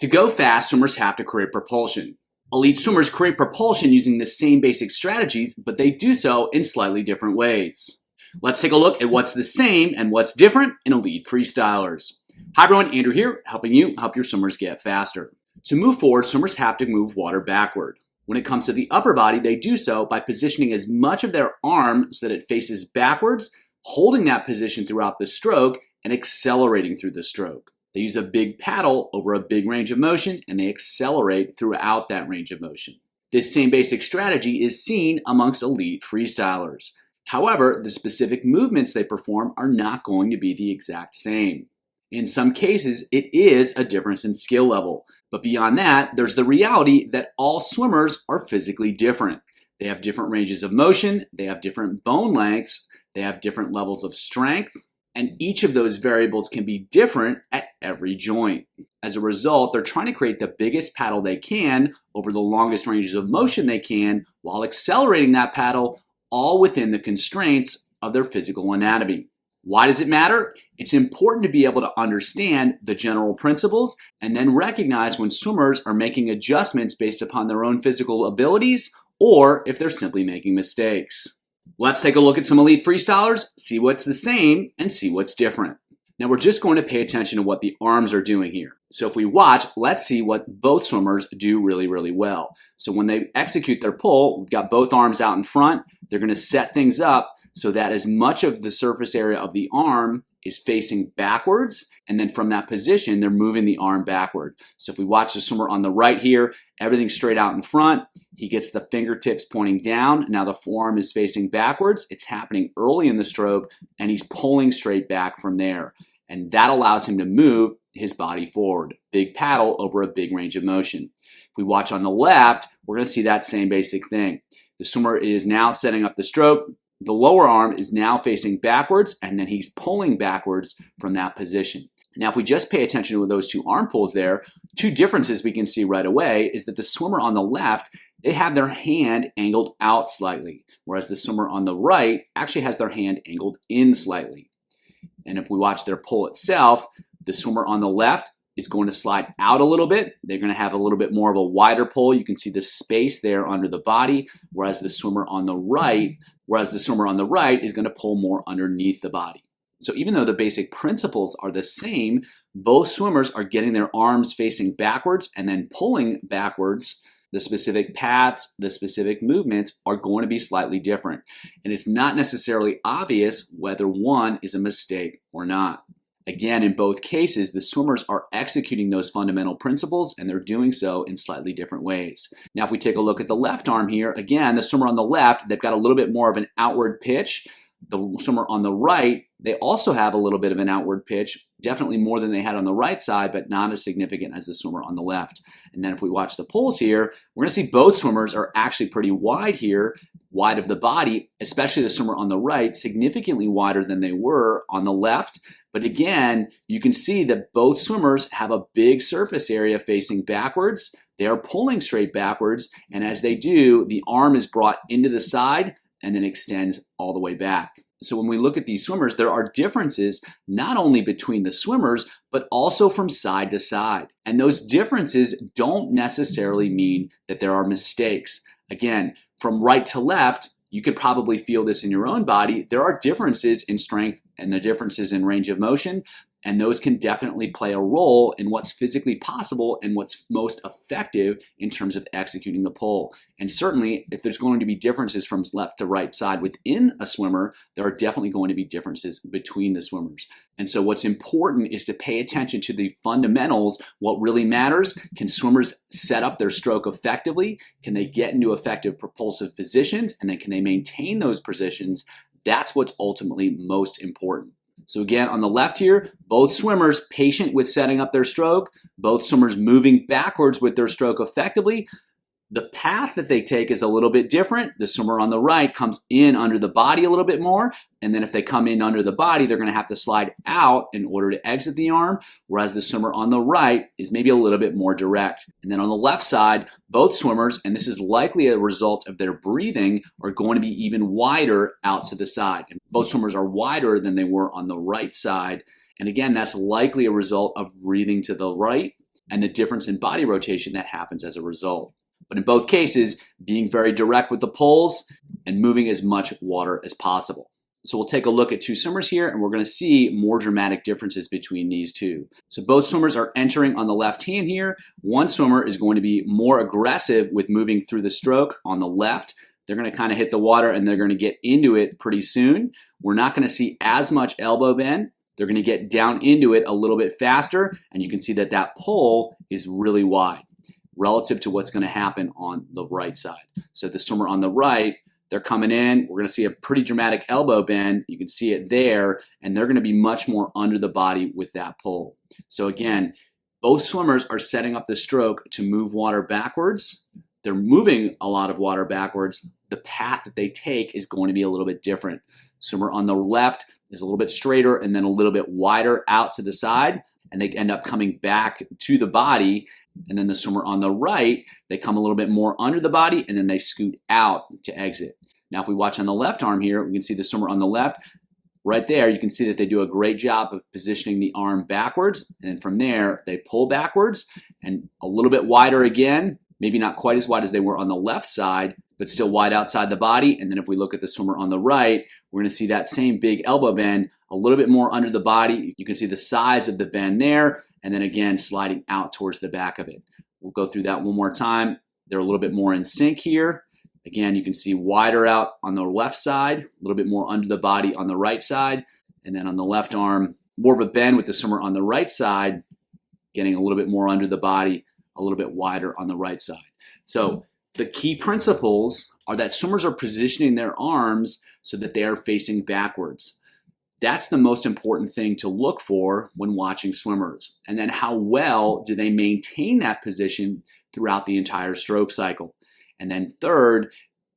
To go fast, swimmers have to create propulsion. Elite swimmers create propulsion using the same basic strategies, but they do so in slightly different ways. Let's take a look at what's the same and what's different in elite freestylers. Hi everyone, Andrew here, helping you help your swimmers get faster. To move forward, swimmers have to move water backward. When it comes to the upper body, they do so by positioning as much of their arm so that it faces backwards, holding that position throughout the stroke, and accelerating through the stroke. They use a big paddle over a big range of motion, and they accelerate throughout that range of motion. This same basic strategy is seen amongst elite freestylers. However, the specific movements they perform are not going to be the exact same. In some cases, it is a difference in skill level. But beyond that, there's the reality that all swimmers are physically different. They have different ranges of motion, they have different bone lengths, they have different levels of strength, and each of those variables can be different at every joint. As a result, they're trying to create the biggest paddle they can over the longest ranges of motion they can while accelerating that paddle, all within the constraints of their physical anatomy. Why does it matter? It's important to be able to understand the general principles and then recognize when swimmers are making adjustments based upon their own physical abilities or if they're simply making mistakes. Let's take a look at some elite freestylers, see what's the same, and see what's different. Now we're just going to pay attention to what the arms are doing here. So if we watch, let's see what both swimmers do really well. So when they execute their pull, we've got both arms out in front. They're going to set things up so that as much of the surface area of the arm is facing backwards, and then from that position, they're moving the arm backward. So if we watch the swimmer on the right here, everything's straight out in front. He gets the fingertips pointing down. Now the forearm is facing backwards. It's happening early in the stroke, and he's pulling straight back from there. And that allows him to move his body forward. Big paddle over a big range of motion. If we watch on the left, we're going to see that same basic thing. The swimmer is now setting up the stroke. The lower arm is now facing backwards, and then he's pulling backwards from that position. Now, if we just pay attention to those two arm pulls there, two differences we can see right away is that the swimmer on the left, they have their hand angled out slightly, whereas the swimmer on the right actually has their hand angled in slightly. And if we watch their pull itself, the swimmer on the left is going to slide out a little bit. They're going to have a little bit more of a wider pull. You can see the space there under the body, whereas the swimmer on the right is going to pull more underneath the body. So even though the basic principles are the same, both swimmers are getting their arms facing backwards and then pulling backwards. The specific paths, the specific movements are going to be slightly different. And it's not necessarily obvious whether one is a mistake or not. Again, in both cases, the swimmers are executing those fundamental principles and they're doing so in slightly different ways. Now, if we take a look at the left arm here, again, the swimmer on the left, they've got a little bit more of an outward pitch. The swimmer on the right, they also have a little bit of an outward pitch, definitely more than they had on the right side, but not as significant as the swimmer on the left. And then if we watch the pulls here, we're going to see both swimmers are actually pretty wide here, wide of the body, especially the swimmer on the right, significantly wider than they were on the left. But again, you can see that both swimmers have a big surface area facing backwards. They are pulling straight backwards, and as they do, the arm is brought into the side and then extends all the way back. So when we look at these swimmers, there are differences not only between the swimmers, but also from side to side. And those differences don't necessarily mean that there are mistakes. Again, from right to left, you could probably feel this in your own body. There are differences in strength and the differences in range of motion, and those can definitely play a role in what's physically possible and what's most effective in terms of executing the pull. And certainly, if there's going to be differences from left to right side within a swimmer, there are definitely going to be differences between the swimmers. And so what's important is to pay attention to the fundamentals. What really matters, can swimmers set up their stroke effectively? Can they get into effective propulsive positions? And then can they maintain those positions? That's what's ultimately most important. So again, on the left here, both swimmers patient with setting up their stroke, both swimmers moving backwards with their stroke effectively. The path that they take is a little bit different. The swimmer on the right comes in under the body a little bit more, and then if they come in under the body, they're going to have to slide out in order to exit the arm, whereas the swimmer on the right is maybe a little bit more direct. And then on the left side, both swimmers, and this is likely a result of their breathing, are going to be even wider out to the side. And both swimmers are wider than they were on the right side. And again, that's likely a result of breathing to the right and the difference in body rotation that happens as a result. But in both cases, being very direct with the pulls and moving as much water as possible. So we'll take a look at two swimmers here, and we're going to see more dramatic differences between these two. So both swimmers are entering on the left hand here. One swimmer is going to be more aggressive with moving through the stroke on the left. They're going to kind of hit the water and they're going to get into it pretty soon. We're not going to see as much elbow bend. They're going to get down into it a little bit faster, and you can see that that pull is really wide relative to what's going to happen on the right side. So the swimmer on the right, they're coming in. We're going to see a pretty dramatic elbow bend. You can see it there, and they're going to be much more under the body with that pull. So again, both swimmers are setting up the stroke to move water backwards. They're moving a lot of water backwards. The path that they take is going to be a little bit different. Swimmer on the left is a little bit straighter and then a little bit wider out to the side, and they end up coming back to the body. And then the swimmer on the right, they come a little bit more under the body and then they scoot out to exit. Now, if we watch on the left arm here, we can see the swimmer on the left. Right there, you can see that they do a great job of positioning the arm backwards. And then from there, they pull backwards and a little bit wider again. Maybe not quite as wide as they were on the left side, but still wide outside the body. And then if we look at the swimmer on the right, we're going to see that same big elbow bend, a little bit more under the body. You can see the size of the bend there, and then again, sliding out towards the back of it. We'll go through that one more time. They're a little bit more in sync here. Again, you can see wider out on the left side, a little bit more under the body on the right side. And then on the left arm, more of a bend with the swimmer on the right side, getting a little bit more under the body, a little bit wider on the right side. So the key principles are that swimmers are positioning their arms so that they are facing backwards. That's the most important thing to look for when watching swimmers. And then how well do they maintain that position throughout the entire stroke cycle? And then third,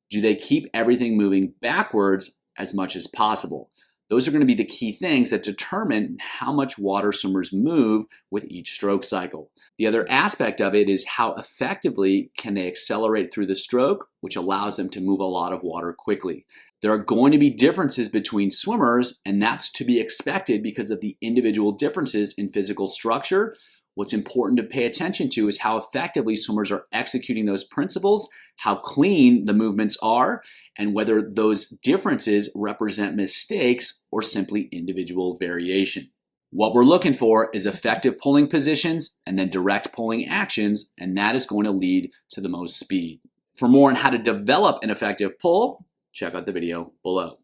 do they keep everything moving backwards as much as possible? Those are going to be the key things that determine how much water swimmers move with each stroke cycle. The other aspect of it is how effectively can they accelerate through the stroke, which allows them to move a lot of water quickly. There are going to be differences between swimmers, and that's to be expected because of the individual differences in physical structure. What's important to pay attention to is how effectively swimmers are executing those principles, how clean the movements are, and whether those differences represent mistakes or simply individual variation. What we're looking for is effective pulling positions and then direct pulling actions, and that is going to lead to the most speed. For more on how to develop an effective pull, check out the video below.